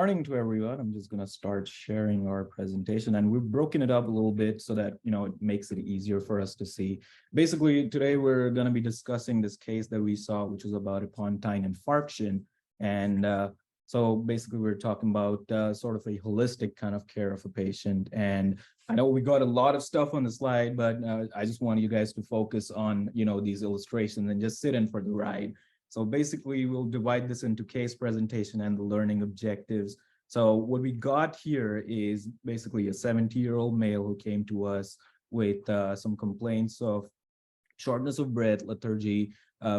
morning to everyone. I'm just going to start sharing our presentation, and we've broken it up a little bit so that, it makes it easier for us to see. Basically, today we're going to be discussing this case that we saw, which is about a Pontine infarction. And so basically we're talking about sort of a holistic kind of care of a patient. And I know we got a lot of stuff on the slide, but I just want you guys to focus on, these illustrations and just sit in for the ride. So basically, we'll divide this into case presentation and the learning objectives. So what we got here is basically a 70-year-old male who came to us with some complaints of shortness of breath, lethargy,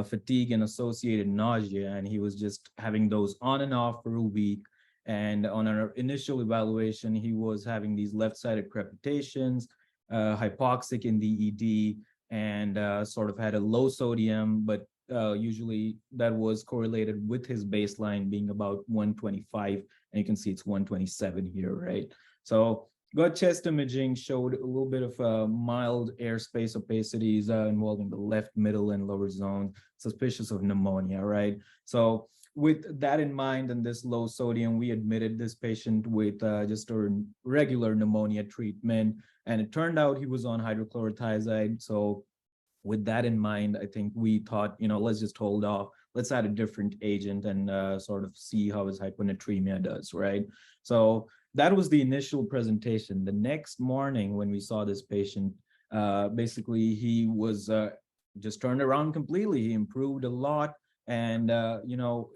fatigue, and associated nausea. And he was just having those on and off for a week. And on our initial evaluation, he was having these left-sided crepitations, hypoxic in the ED, and sort of had a low sodium, but usually that was correlated with his baseline being about 125, and you can see it's 127 here, right? So got chest imaging, showed a little bit of mild airspace opacities involving the left, middle, and lower zone, suspicious of pneumonia, right? So with that in mind and this low sodium, we admitted this patient with just a regular pneumonia treatment, and it turned out he was on hydrochlorothiazide. So with that in mind, I think we thought, let's just hold off. Let's add a different agent and sort of see how his hyponatremia does, right? So that was the initial presentation. The next morning when we saw this patient, basically he was just turned around completely. He improved a lot. And,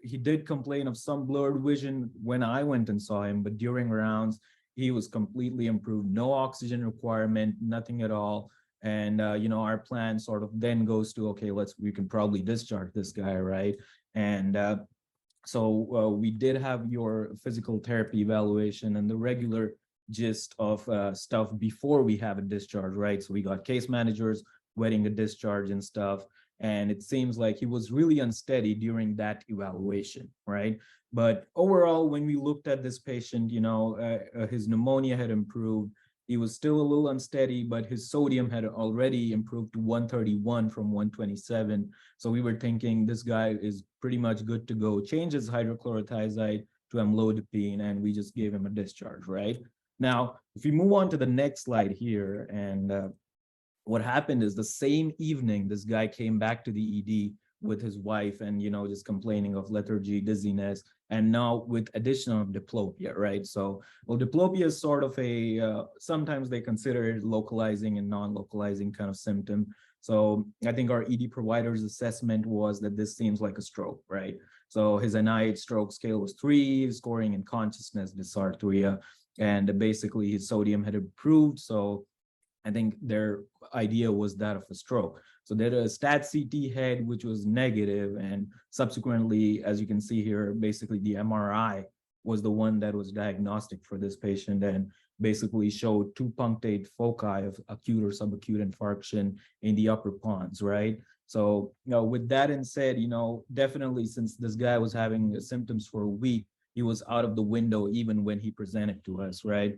he did complain of some blurred vision when I went and saw him, but during rounds, he was completely improved. No oxygen requirement, nothing at all. And, our plan sort of then goes to, okay, we can probably discharge this guy, right? And so we did have your physical therapy evaluation and the regular gist of stuff before we have a discharge, right? So we got case managers waiting a discharge and stuff. And it seems like he was really unsteady during that evaluation, right? But overall, when we looked at this patient, his pneumonia had improved. He was still a little unsteady, but his sodium had already improved to 131 from 127. So we were thinking this guy is pretty much good to go. Change his hydrochlorothiazide to amlodipine, and we just gave him a discharge, right? Now, if we move on to the next slide here, and what happened is the same evening, this guy came back to the ED with his wife and, just complaining of lethargy, dizziness, and now with addition of diplopia, right? So, well, diplopia is sort of sometimes they consider it localizing and non-localizing kind of symptom. So I think our ED provider's assessment was that this seems like a stroke, right? So his NIH stroke scale was 3, scoring in consciousness, dysarthria, and basically his sodium had improved. So I think their idea was that of a stroke. So they had a stat CT head, which was negative, and subsequently, as you can see here, basically the MRI was the one that was diagnostic for this patient and basically showed 2 punctate foci of acute or subacute infarction in the upper pons, right? So, with that in said, definitely since this guy was having symptoms for a week, he was out of the window even when he presented to us, right?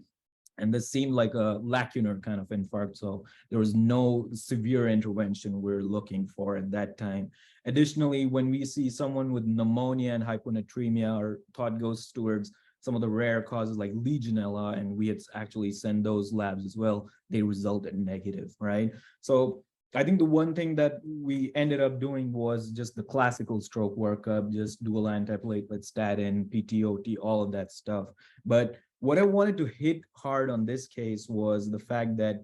And this seemed like a lacunar kind of infarct. So there was no severe intervention we're looking for at that time. Additionally, when we see someone with pneumonia and hyponatremia, our thought goes towards some of the rare causes like Legionella, and we had actually sent those labs as well. They resulted negative, right? So I think the one thing that we ended up doing was just the classical stroke workup, just dual antiplatelet statin, PTOT, all of that stuff. But what I wanted to hit hard on this case was the fact that,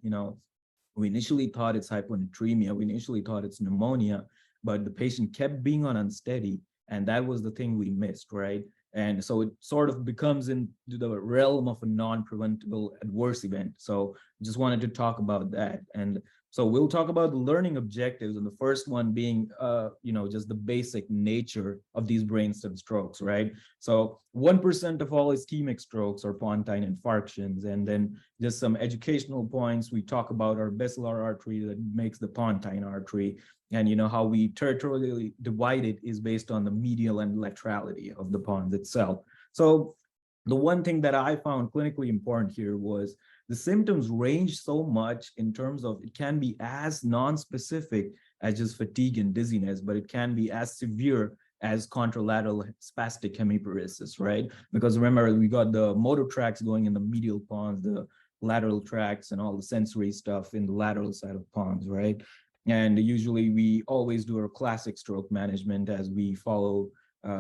we initially thought it's hyponatremia, we initially thought it's pneumonia, but the patient kept being on unsteady, and that was the thing we missed, right? And so it sort of becomes into the realm of a non-preventable adverse event. So just wanted to talk about that. And so we'll talk about the learning objectives, and the first one being, just the basic nature of these brainstem strokes, right? So 1% of all ischemic strokes are Pontine infarctions, and then just some educational points. We talk about our basilar artery that makes the Pontine artery, and how we territorially divide it is based on the medial and laterality of the pons itself. So the one thing that I found clinically important here was the symptoms range so much in terms of it can be as non-specific as just fatigue and dizziness, but it can be as severe as contralateral spastic hemiparesis, right? Because remember, we got the motor tracts going in the medial pons, the lateral tracts, and all the sensory stuff in the lateral side of pons, right? And usually we always do our classic stroke management as we follow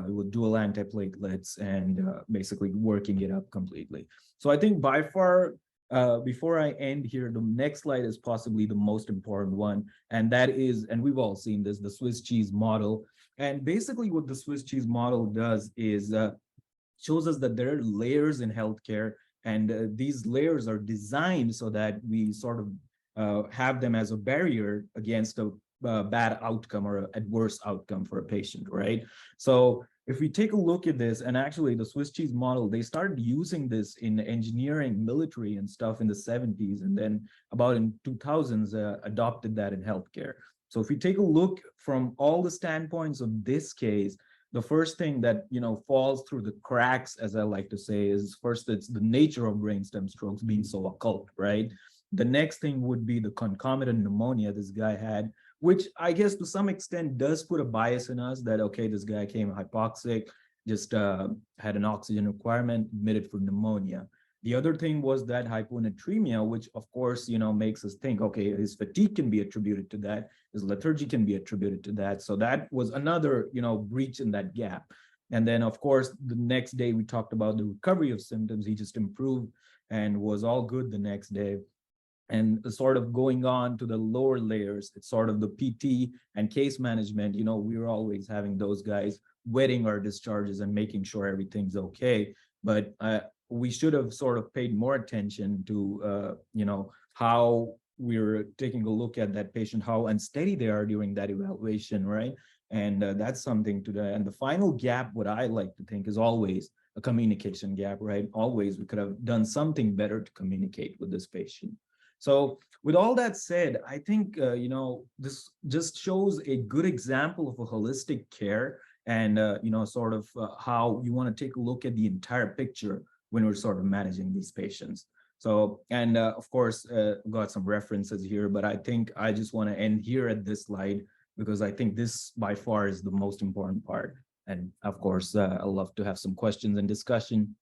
with dual antiplatelets and basically working it up completely. So I think by far, before I end here, the next slide is possibly the most important one. And that is, and we've all seen this, the Swiss cheese model. And basically what the Swiss cheese model does is shows us that there are layers in healthcare, and these layers are designed so that we sort of have them as a barrier against a bad outcome or an adverse outcome for a patient, right? So if we take a look at this, and actually the Swiss cheese model, they started using this in engineering, military and stuff in the 70s, and then about in 2000s adopted that in healthcare. So if we take a look from all the standpoints of this case, the first thing that falls through the cracks, as I like to say, is first it's the nature of brainstem strokes being so occult, right? The next thing would be the concomitant pneumonia this guy had, which I guess to some extent does put a bias in us that, okay, this guy came hypoxic, just had an oxygen requirement, admitted for pneumonia. The other thing was that hyponatremia, which of course, makes us think, okay, his fatigue can be attributed to that, his lethargy can be attributed to that. So that was another, breach in that gap. And then of course, the next day we talked about the recovery of symptoms. He just improved and was all good the next day. And sort of going on to the lower layers, it's sort of the PT and case management. We were always having those guys wetting our discharges and making sure everything's okay. But we should have sort of paid more attention to, how we're taking a look at that patient, how unsteady they are during that evaluation, right? And that's something to that. And the final gap, what I like to think is always a communication gap, right? Always we could have done something better to communicate with this patient. So with all that said, I think, this just shows a good example of a holistic care and, sort of how you want to take a look at the entire picture when we're sort of managing these patients. So, and of course, got some references here, but I think I just want to end here at this slide because I think this by far is the most important part. And of course, I'd love to have some questions and discussion.